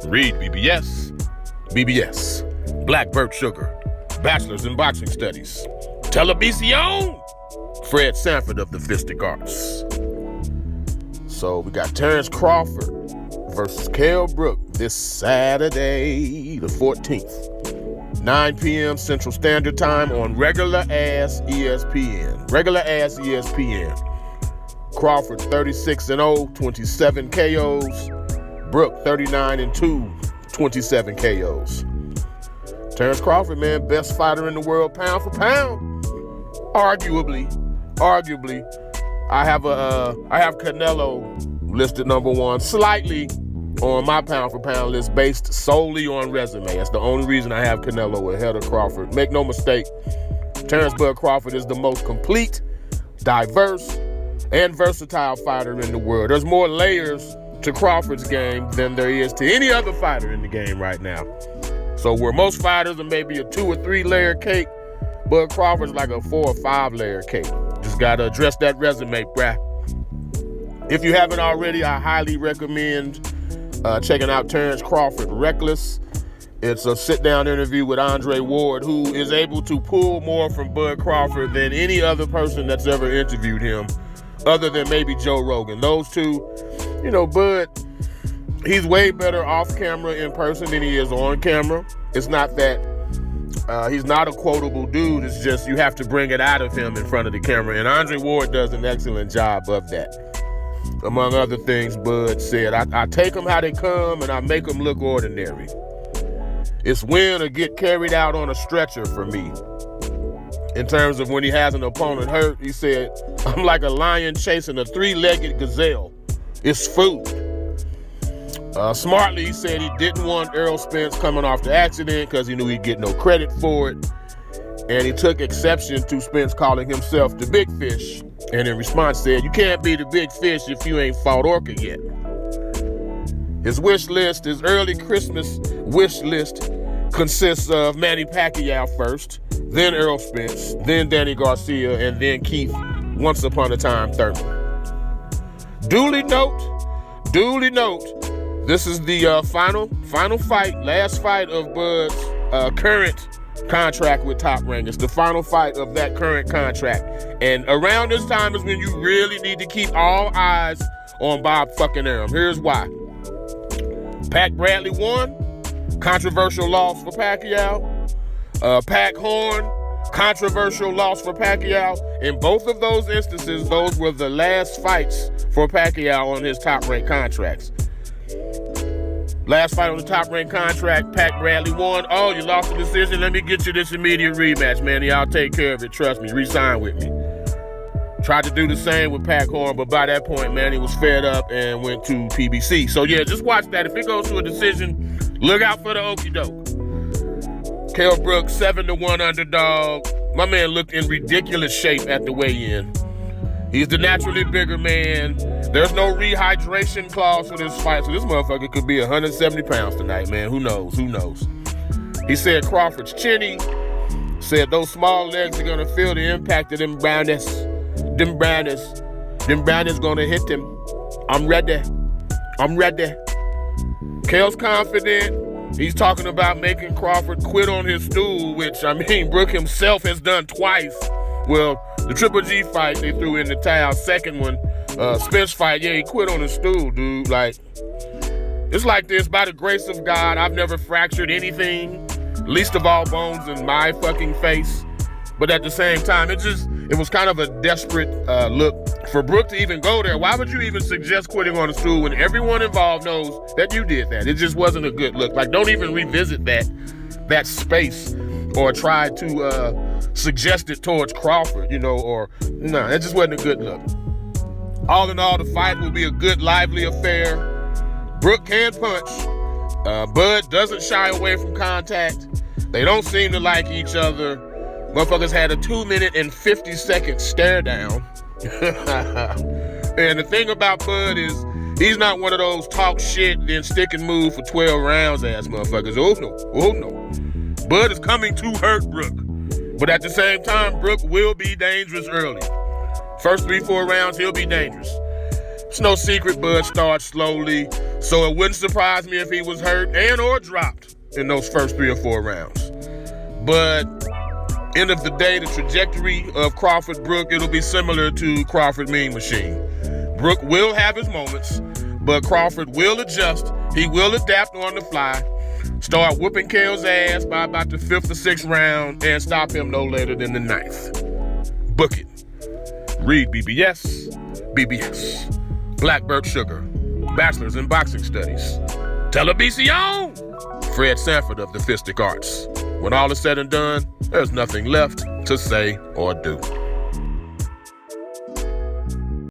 REED-BBS, BBS, Blackbird Sugar, Bachelor's in Boxing Studies, Televisión, Fred Sanford of the Fistic Arts. So we got Terence Crawford versus KELL BROOK this Saturday, the 14th, 9 p.m. Central Standard Time on regular-ass ESPN. Regular-ass ESPN. Crawford 36-0, 27 KOs. Brook 39-2, 27 KOs. Terence Crawford, man, best fighter in the world, pound for pound. Arguably, I have Canelo listed number one, slightly on my pound for pound list, based solely on resume. That's the only reason I have Canelo ahead of Crawford. Make no mistake, Terence Bud Crawford is the most complete, diverse, and versatile fighter in the world. There's more layers to Crawford's game than there is to any other fighter in the game right now. So where most fighters are maybe a 2 or 3 layer cake, Bud Crawford's like a 4 or 5 layer cake. Just gotta address that resume, bruh. If you haven't already, I highly recommend checking out Terence Crawford Reckless. It's a sit-down interview with Andre Ward, who is able to pull more from Bud Crawford than any other person that's ever interviewed him, other than maybe Joe Rogan. Those two, you know, Bud, he's way better off camera in person than he is on camera. It's not that he's not a quotable dude. It's just you have to bring it out of him in front of the camera. And Andre Ward does an excellent job of that. Among other things, Bud said, I take them how they come and I make them look ordinary. It's win or get carried out on a stretcher for me. In terms of when he has an opponent hurt, he said, I'm like a lion chasing a 3-legged gazelle. It's food. Smartly, he said he didn't want Errol Spence coming off the accident because he knew he'd get no credit for it. And he took exception to Spence calling himself the big fish. And in response said, you can't be the big fish if you ain't fought Orca yet. His wish list, his early Christmas wish list, consists of Manny Pacquiao first, then Errol Spence, then Danny Garcia, and then Keith, once upon a time, Thurman. Duly note, this is the final fight, last fight of Bud's current contract with Top Rank. It's the final fight of that current contract. And around this time is when you really need to keep all eyes on Bob fucking Arum. Here's why. Pat Bradley won. Controversial loss for Pacquiao. Pac Horn, controversial loss for Pacquiao. In both of those instances, those were the last fights for Pacquiao on his Top Rank contracts. Last fight on the Top Rank contract, Pat Bradley won. Oh, you lost the decision? Let me get you this immediate rematch, man. I'll take care of it. Trust me. Re-sign with me. Tried to do the same with Pac Horn, but by that point, man, he was fed up and went to PBC. So, yeah, just watch that. If it goes to a decision, look out for the okie doke. KELL Brook, 7-1 underdog. My man looked in ridiculous shape at the weigh-in. He's the naturally bigger man. There's no rehydration clause for this fight, so this motherfucker could be 170 pounds tonight, man. Who knows? He said Crawford's chinny. Said those small legs are gonna feel the impact of them brownies. Them brownies gonna hit them. I'm ready. KELL's confident. He's talking about making Crawford quit on his stool, which, I mean, Brook himself has done twice. Well, the Triple G fight, they threw in the towel. Second one, Spence fight, yeah, he quit on his stool, dude. Like, it's like this. By the grace of God, I've never fractured anything, least of all bones in my fucking face. But at the same time, it was kind of a desperate look for Brook to even go there. Why would you even suggest quitting on a stool when everyone involved knows that you did that? It just wasn't a good look. Like, don't even revisit that space or try to suggest it towards Crawford, you know, or no, it just wasn't a good look. All in all, the fight will be a good, lively affair. Brook can punch. Bud doesn't shy away from contact. They don't seem to like each other. Motherfuckers had a 2-minute and 50-second stare down. And the thing about Bud is he's not one of those talk shit then stick and move for 12 rounds ass motherfuckers. Oh no. Bud is coming to hurt Brook. But at the same time, Brook will be dangerous early. First 3-4 rounds, he'll be dangerous. It's no secret Bud starts slowly, so it wouldn't surprise me if he was hurt and or dropped in those first 3 or 4 rounds. But end of the day, the trajectory of Crawford Brook, it'll be similar to Crawford Mean Machine. Brook will have his moments, but Crawford will adjust. He will adapt on the fly, start whooping KELL's ass by about the 5th or 6th round, and stop him no later than the 9th. Book it. REED-BBS, BBS. Blackbird Sugar, Bachelor's in Boxing Studies. Televisión! Fred Sanford of the Fistic Arts. When all is said and done, there's nothing left to say or do.